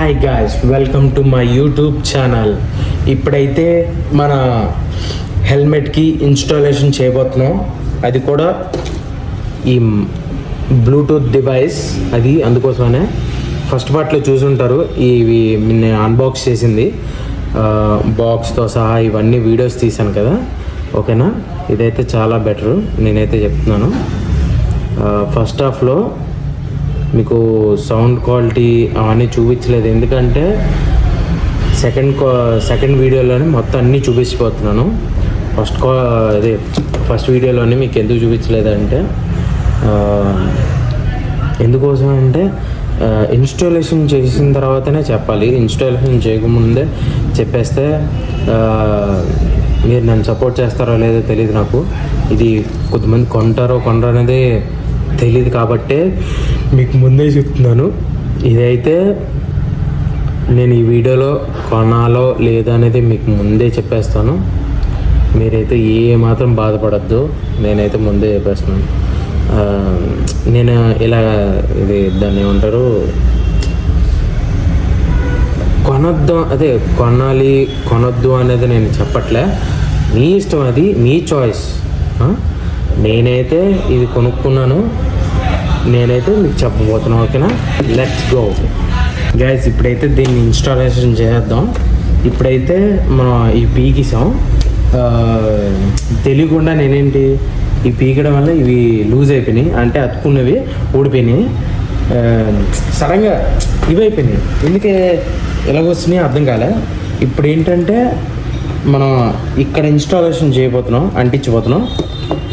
Hi guys, welcome to my YouTube channel. ఇప్పుడైతే మన హెల్మెట్కి installation చేయబోతున్నాం. అది కూడా ఈ బ్లూటూత్ డివైస్. అది అందుకోసమనే ఫస్ట్ పార్ట్లో చూసుంటారు. ఇవి నేను అన్బాక్స్ చేసింది బాక్స్తో సహా ఇవన్నీ వీడియోస్ తీసాను కదా. ఓకేనా, ఇదైతే చాలా బెటరు, నేనైతే చెప్తున్నాను. ఫస్ట్ హాఫ్లో మీకు సౌండ్ క్వాలిటీ అవన్నీ చూపించలేదు, ఎందుకంటే సెకండ్ వీడియోలోనే మొత్తం అన్నీ చూపించిపోతున్నాను. ఫస్ట్ వీడియోలోనే మీకు ఎందుకు చూపించలేదంటే, ఎందుకోసం అంటే ఇన్స్టాలేషన్ చేసిన తర్వాతనే చెప్పాలి. ఇన్స్టాలేషన్ చేయకముందే చెప్పేస్తే మీరు నన్ను సపోర్ట్ చేస్తారో లేదో తెలియదు నాకు. ఇది కొంతమంది కొంటారో అనేది తెలియదు, కాబట్టే మీకు ముందే చెప్తున్నాను. ఇదైతే నేను ఈ వీడియోలో కొనాలో లేదా అనేది మీకు ముందే చెప్పేస్తాను. మీరైతే ఏ మాత్రం బాధపడద్దు, నేనైతే ముందే చెప్పేస్తున్నాను. నేను ఇలా దాన్ని ఏమంటారు, కొనొద్దు అనేది నేను చెప్పట్లే, మీ ఇష్టం, అది మీ చాయిస్. నేనైతే ఇది కొనుక్కున్నాను, నేనైతే మీకు చెప్పబోతున్నాను. ఓకేనా, లెట్స్ గో గైస్. ఇప్పుడైతే దీన్ని ఇన్స్టాలేషన్ చేద్దాం. ఇప్పుడైతే మనం ఈ పీకిసాం, తెలియకుండా నేనేంటి ఈ పీకడం వల్ల ఇవి లూజ్ అయిపోయినాయి, అంటే అతుక్కున్నవి ఊడిపోయినాయి. సడన్గా ఇవి అయిపోయినాయి, ఎందుకే ఎలాగొస్తున్నాయి అర్థం కాలే. ఇప్పుడు ఏంటంటే మనం ఇక్కడ ఇన్స్టాలేషన్ చేయబోతున్నాం, అంటించబోతున్నాం.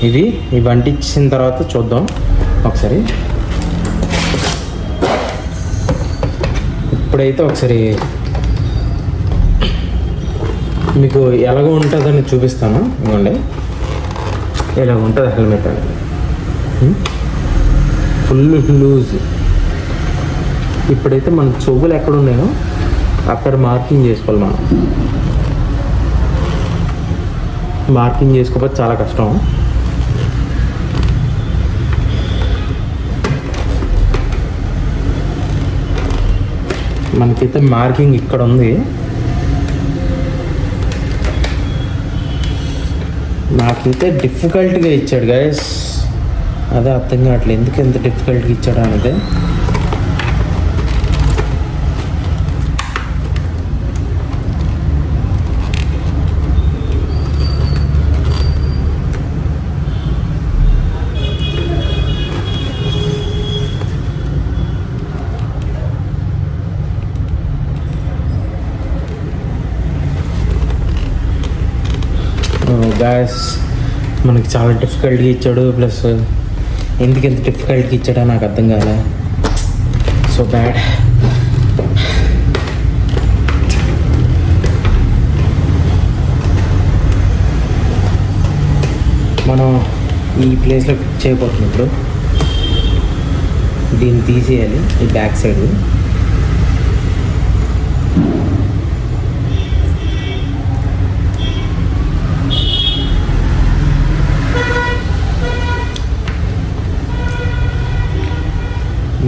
ఇవి అంటించిన తర్వాత చూద్దాం ఒకసారి. ఇప్పుడైతే ఒకసారి మీకు ఎలాగ ఉంటుందని చూపిస్తాను. ఇవ్వండి, ఇలా ఉంటుంది హెల్మెట్ అనేది, ఫుల్ లూజ్. ఇప్పుడైతే మన చెవులు ఎక్కడ ఉన్నాయో అక్కడ మార్కింగ్ చేసుకోవాలి. మనం మార్కింగ్ చేసుకోకపోతే చాలా కష్టం. మనకైతే మార్కింగ్ ఇక్కడ ఉంది. నాకైతే డిఫికల్ట్గా ఇచ్చాడు గైస్, అదే అర్థం కావట్లేదు ఎందుకు ఎంత డిఫికల్ట్గా ఇచ్చాడు అనేది. గ్యాస్ మనకి చాలా డిఫికల్ట్గా ఇచ్చాడు, ప్లస్ ఎందుకు ఎంత డిఫికల్ట్గా ఇచ్చాడో నాకు అర్థం కాలే. So bad. మనం ఈ ప్లేస్లో ఫిక్స్ చేయబోతున్నప్పుడు దీన్ని తీసేయాలి, ఈ బ్యాక్ సైడ్.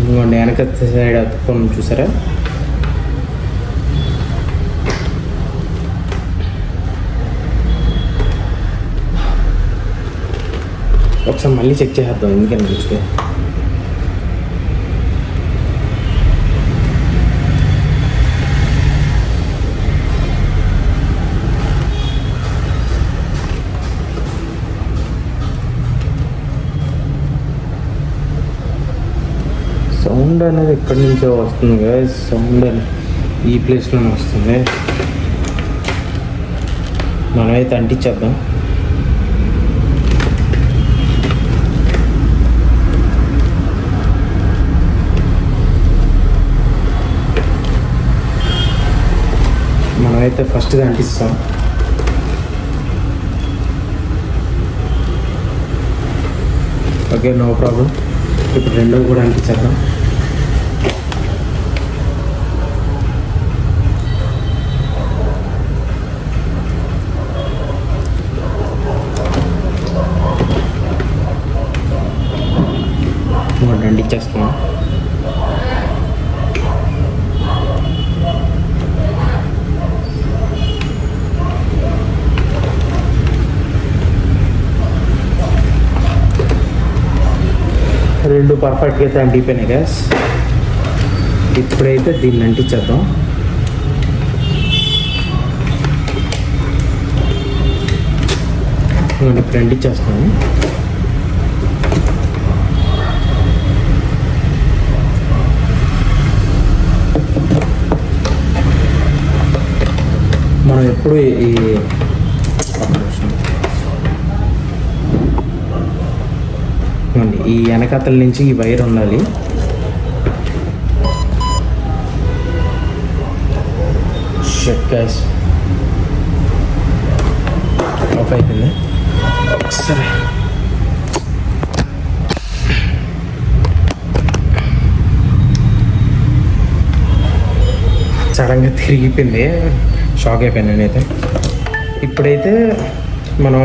ఇంకోండి వెనక సైడ్ అతుక్కొని చూసారా, ఒకసారి మళ్ళీ చెక్ చేద్దాం ఎందుకని చూస్తే. సౌండ్ అనేది ఎక్కడి నుంచో వస్తుంది కదా, సౌండ్ ఈ ప్లేస్లోనే వస్తుంది. మనమైతే అంటించేద్దాం. మనమైతే ఫస్ట్గా అంటిస్తాం. Okay, no problem. ఇప్పుడు రెండోది కూడా అంటించేద్దాం. అంటించేస్తున్నాం. రెండు పర్ఫెక్ట్గా అయితే అంటిపోయినాయి గ్యాస్. ఇప్పుడైతే దీన్ని అంటించేద్దాం. ఇప్పుడు అంటించేస్తాను. మనం ఎప్పుడు ఈ వెనకతల నుంచి ఈ వైర్ ఉండాలి. షట్ గ్యాస్ ఆఫ్ అయిపోయింది. సరే సడన్గా తిరిగిపోయింది, షాక్ అయిపోయాను నేనైతే. ఇప్పుడైతే మనం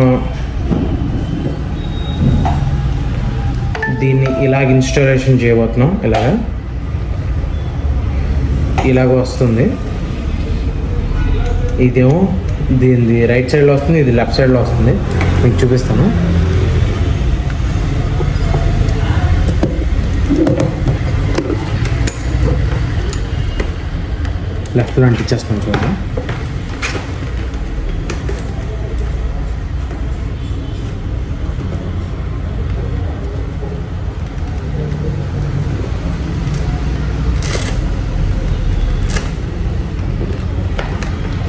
దీన్ని ఇలాగ ఇన్స్టాలేషన్ చేయబోతున్నాం. ఇలాగ వస్తుంది. ఇదేమో దీనిది రైట్ సైడ్లో వస్తుంది, ఇది లెఫ్ట్ సైడ్లో వస్తుంది. మీకు చూపిస్తాను. లెఫ్ట్లో అంటించేస్తాను చూడండి.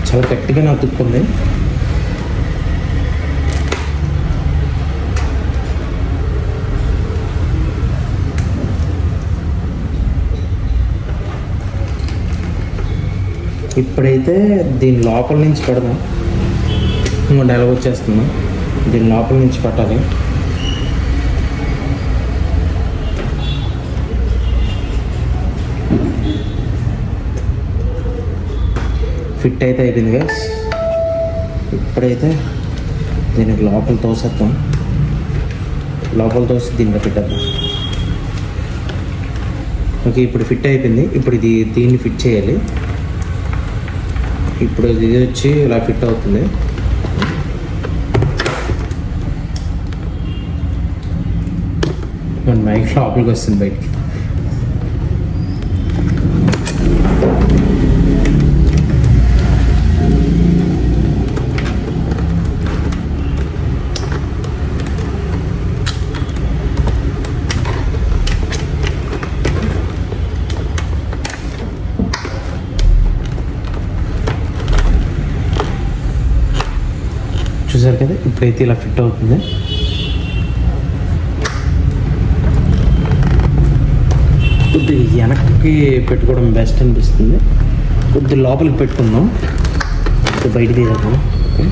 చాలా గట్టిగా అతుక్కుంది. ఇప్పుడైతే దీని లోపల నుంచి పెడదాం. ఇంకొండ ఎలా వచ్చేస్తున్నాం. దీని లోపల నుంచి పెట్టాలి. ఫిట్ అయితే అయిపోయింది గ్యాస్. ఇప్పుడైతే దీనికి లోపల తోసేద్దాం. లోపల తోసి దీంట్లో పెట్టేద్దాం. ఓకే, ఇప్పుడు ఫిట్ అయిపోయింది. ఇప్పుడు దీన్ని ఫిట్ చేయాలి. ఇప్పుడు ఇది వచ్చి ఇలా ఫిట్ అవుతుంది. మైక్ లోపలికి వస్తుంది బయటికి. చూసారు కదా, ఇప్పుడైతే ఇలా ఫిట్ అవుతుంది. కొద్దిగా వెనక్కి పెట్టుకోవడం బెస్ట్ అనిపిస్తుంది. కొద్దిగా లోపలికి పెట్టుకుందాం, బయట తీసేద్దాం. ఓకే,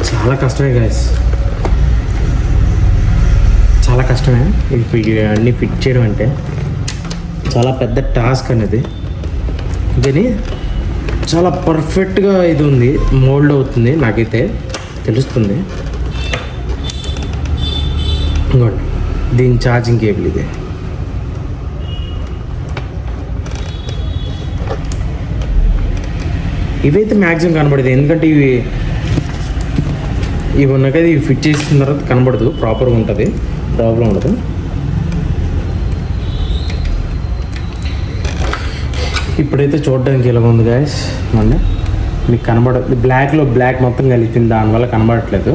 చాలా కష్టమే గాయస్, చాలా కష్టమే. అన్నీ ఫిట్ చేయడం అంటే చాలా పెద్ద టాస్క్ అనేది. కానీ చాలా పర్ఫెక్ట్గా ఇది ఉంది, మోల్డ్ అవుతుంది, నాకైతే తెలుస్తుంది. ఇంకోటి దీని ఛార్జింగ్ కేబుల్ ఇది. ఇవైతే మ్యాక్సిమం కనబడదు, ఎందుకంటే ఇవి ఉన్నాయి కదా, ఇవి ఫిట్ చేసిన తర్వాత కనబడదు, ప్రాపర్గా ఉంటుంది, ప్రాబ్లం ఉండదు. ఇప్పుడైతే చూడడానికి ఇలాగ ఉంది గాయస్. మళ్ళీ మీకు కనబడదు, బ్లాక్ మొత్తం కలిపింది, దానివల్ల కనబడట్లేదు.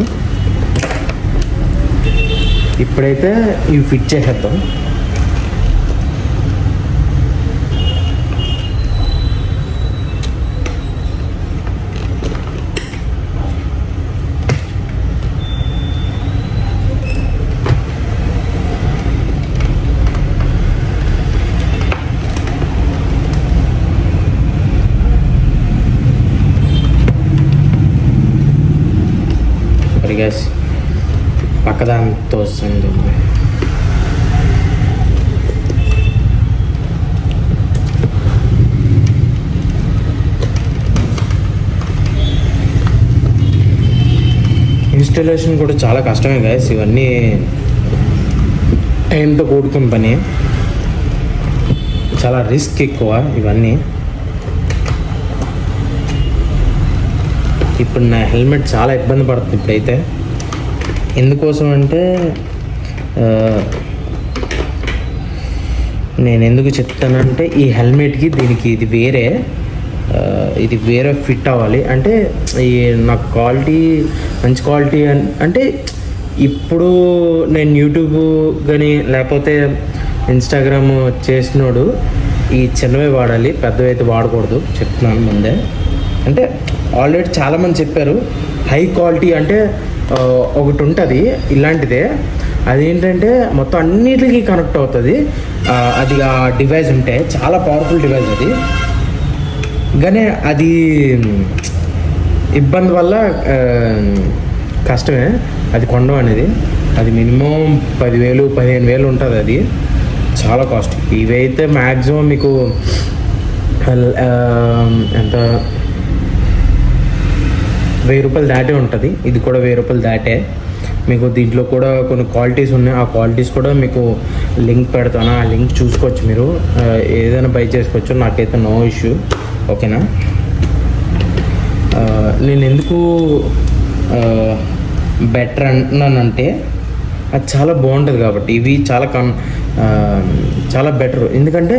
ఇప్పుడైతే ఇవి ఫిట్ చేసేద్దాం. గ్యాస్ పక్కదాంతో వస్తుంది. ఇన్స్టాలేషన్ కూడా చాలా కష్టమే గ్యాస్. ఇవన్నీ టైంతో కూడుకున్న పని, చాలా రిస్క్ ఎక్కువ ఇవన్నీ. ఇప్పుడు నా హెల్మెట్ చాలా ఇబ్బంది పడుతుంది ఇప్పుడైతే. ఎందుకోసం అంటే నేను ఎందుకు చెప్తానంటే ఈ హెల్మెట్కి దీనికి ఇది వేరే ఫిట్ అవ్వాలి. అంటే ఈ నాకు మంచి క్వాలిటీ అంటే ఇప్పుడు నేను యూట్యూబ్ కానీ లేకపోతే ఇన్స్టాగ్రామ్ చేసినోడు ఈ చిన్నవే వాడాలి, పెద్దవి అయితే వాడకూడదు చెప్తున్నాను ముందే. అంటే ఆల్రెడీ చాలామంది చెప్పారు హై క్వాలిటీ అంటే ఒకటి ఉంటుంది ఇలాంటిదే. అదేంటంటే మొత్తం అన్నిటికీ కనెక్ట్ అవుతుంది. అది ఆ డివైస్ ఉంటే చాలా పవర్ఫుల్ డివైస్ అది. కానీ అది ఇబ్బంది వల్ల కష్టమే అది కొనడం అనేది. అది మినిమం 10,000 15,000 ఉంటుంది. అది చాలా కాస్ట్. ఇవైతే మ్యాక్సిమం మీకు ఎంత 1,000 రూపాయలు దాటే ఉంటుంది. ఇది కూడా 1,000 రూపాయలు దాటే. మీకు దీంట్లో కూడా కొన్ని క్వాలిటీస్ ఉన్నాయి. ఆ క్వాలిటీస్ కూడా మీకు లింక్ పెడతాను. ఆ లింక్ చూసుకోవచ్చు, మీరు ఏదైనా బై చేసుకోవచ్చు. నాకైతే నో ఇష్యూ. ఓకేనా. నేను ఎందుకు బెటర్ అంటున్నానంటే అది చాలా బాగుంటుంది కాబట్టి. ఇవి చాలా బెటర్. ఎందుకంటే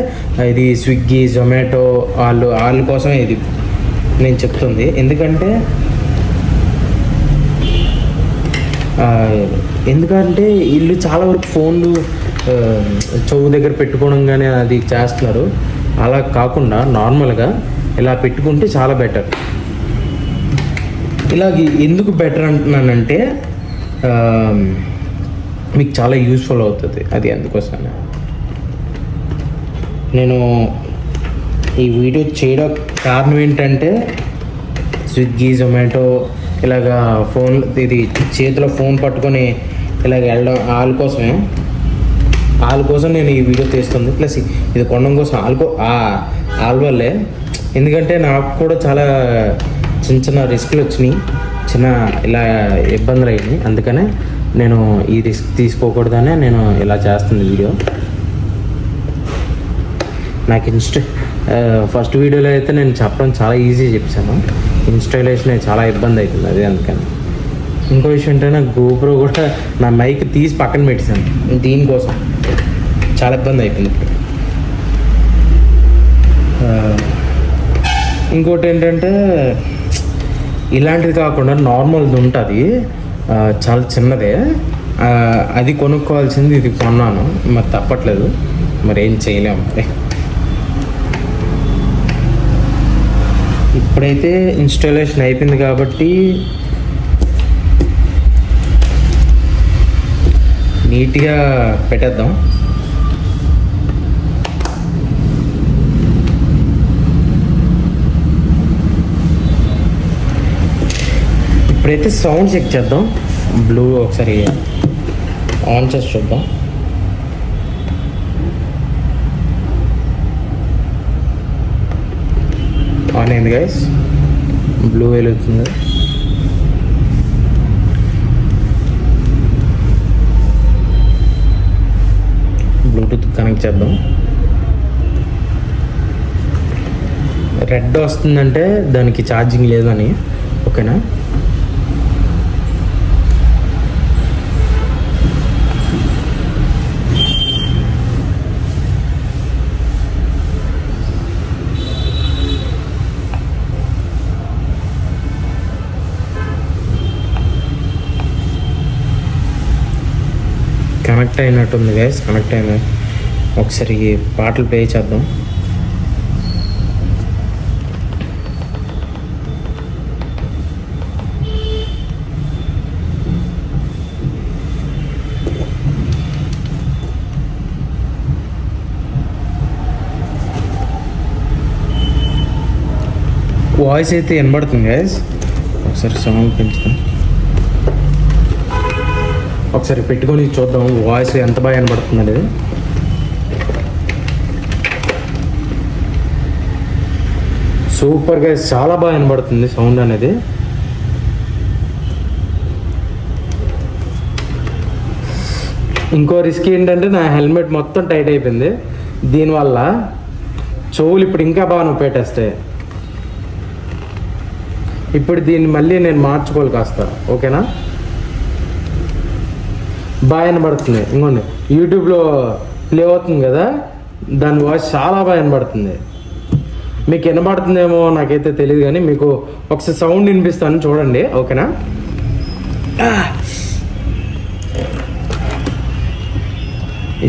ఇది స్విగ్గీ జొమాటో వాళ్ళ కోసమే ఇది నేను చెప్తుంది. ఎందుకంటే వీళ్ళు చాలా వరకు ఫోన్లు చెవు దగ్గర పెట్టుకోవడం కానీ అది చేస్తున్నారు. అలా కాకుండా నార్మల్గా ఇలా పెట్టుకుంటే చాలా బెటర్. ఇలాగ ఎందుకు బెటర్ అంటున్నానంటే మీకు చాలా యూస్ఫుల్ అవుతుంది. అది అందుకోసమే నేను ఈ వీడియో చేయడం కారణం ఏంటంటే స్విగ్గీ జొమాటో ఇలాగా ఇది చేతిలో ఫోన్ పట్టుకొని ఇలాగ వెళ్ళడం వాళ్ళ కోసం నేను ఈ వీడియో తీస్తుంది. ప్లస్ ఇది కొనడం కోసం వాళ్ళ వల్లే. ఎందుకంటే నాకు కూడా చాలా చిన్న రిస్క్లు వచ్చినాయి, ఇలా ఇబ్బందులు అయినాయి. అందుకనే నేను ఈ రిస్క్ తీసుకోకూడదనే నేను ఇలా చేస్తుంది వీడియో. నాకు ఫస్ట్ వీడియోలో అయితే నేను చెప్పడం చాలా ఈజీ చెప్పాను. ఇన్స్టాలేషన్ చాలా ఇబ్బంది అవుతుంది. అది అందుకని. ఇంకో విషయం ఏంటంటే నాకు గోప్రో కూడా నా మైక్ తీసి పక్కన పెట్టేశాను. దీనికోసం చాలా ఇబ్బంది అయిపోయింది. ఇంకోటి ఏంటంటే ఇలాంటిది కాకుండా నార్మల్ది ఉంటుంది, చాలా చిన్నదే. అది కొనుక్కోవాల్సింది, ఇది కొన్నాను. మరి తప్పట్లేదు, మరి ఏం చేయలేము. ఇప్పుడైతే ఇన్స్టాలేషన్ అయిపోయింది కాబట్టి నీట్గా పెట్టేద్దాం. ఇప్పుడైతే సౌండ్ చెక్ చేద్దాం. బ్లూ ఒకసారి ఆన్ చేసి చూద్దాం. ఆన్ అయింది గైస్, బ్లూ వెలుగుతుంది. బ్లూటూత్ కనెక్ట్ చేద్దాం. రెడ్ వస్తుందంటే దానికి ఛార్జింగ్ లేదని. ఓకేనా. కనెక్ట్ అయినట్టుంది గైస్, కనెక్ట్ అయినా. ఒకసారి పాటలు ప్లే చేద్దాం. వాయిస్ అయితే వినబడుతుంది గైస్. ఒకసారి సౌండ్ పెంచుతాం, ఒకసారి పెట్టుకొని చూద్దాం వాయిస్ ఎంత బాగా వినబడుతుంది అనేది. సూపర్గా చాలా బాగా వినబడుతుంది సౌండ్ అనేది. ఇంకో రిస్క్ ఏంటంటే నా హెల్మెట్ మొత్తం టైట్ అయిపోయింది. దీనివల్ల చెవులు ఇప్పుడు ఇంకా బాగా నొప్పి పెట్టేస్తాయి. ఇప్పుడు దీన్ని మళ్ళీ నేను మార్చుకోవాలి కాస్త, ఓకేనా? బాగా వినబడుతుంది. ఇంకోండి యూట్యూబ్లో ప్లే అవుతుంది కదా, దాని వాయిస్ చాలా బాగా వినబడుతుంది. మీకు వినబడుతుందేమో నాకైతే తెలియదు, కానీ మీకు ఒకసారి సౌండ్ వినిపిస్తాను చూడండి, ఓకేనా?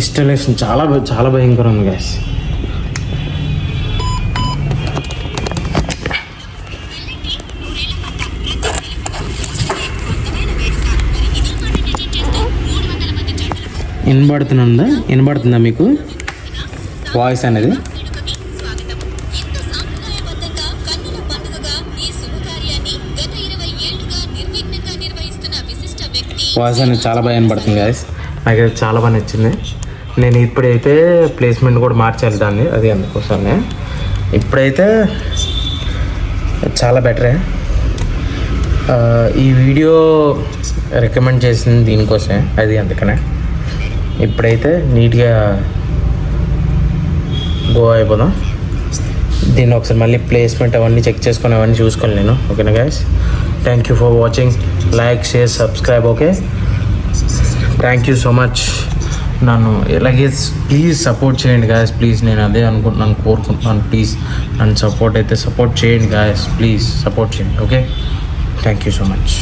ఇన్స్టాలేషన్ చాలా చాలా భయంకరం ఉంది గ్యాస్. వినబడుతుందా మీకు వాయిస్ అనేది? వాయిస్ అనేది చాలా బాగా వినబడుతుంది గాయస్. నాకైతే చాలా బాగా నచ్చింది. నేను ఇప్పుడైతే ప్లేస్మెంట్ కూడా మార్చాలి దాన్ని, అది అందుకోసమే. ఇప్పుడైతే చాలా బెటరే. ఈ వీడియో రికమెండ్ చేసింది దీనికోసమే, అది అందుకనే. ఇప్పుడైతే నీట్గా గో అయిపోదాం. దీన్ని ఒకసారి మళ్ళీ ప్లేస్మెంట్ అవన్నీ చెక్ చేసుకొని అవన్నీ చూసుకొని నేను, ఓకేనా guys? Thank you for watching. Like, share, subscribe. Okay, thank you so much. నన్ను ఇలాగే ప్లీజ్ సపోర్ట్ చేయండి గాయస్, ప్లీజ్. నేను అదే అనుకుంటున్నాను, కోరుకుంటున్నాను. ప్లీజ్ నన్ను సపోర్ట్ చేయండి గాయస్, ప్లీజ్ సపోర్ట్ చేయండి. Okay, thank you so much.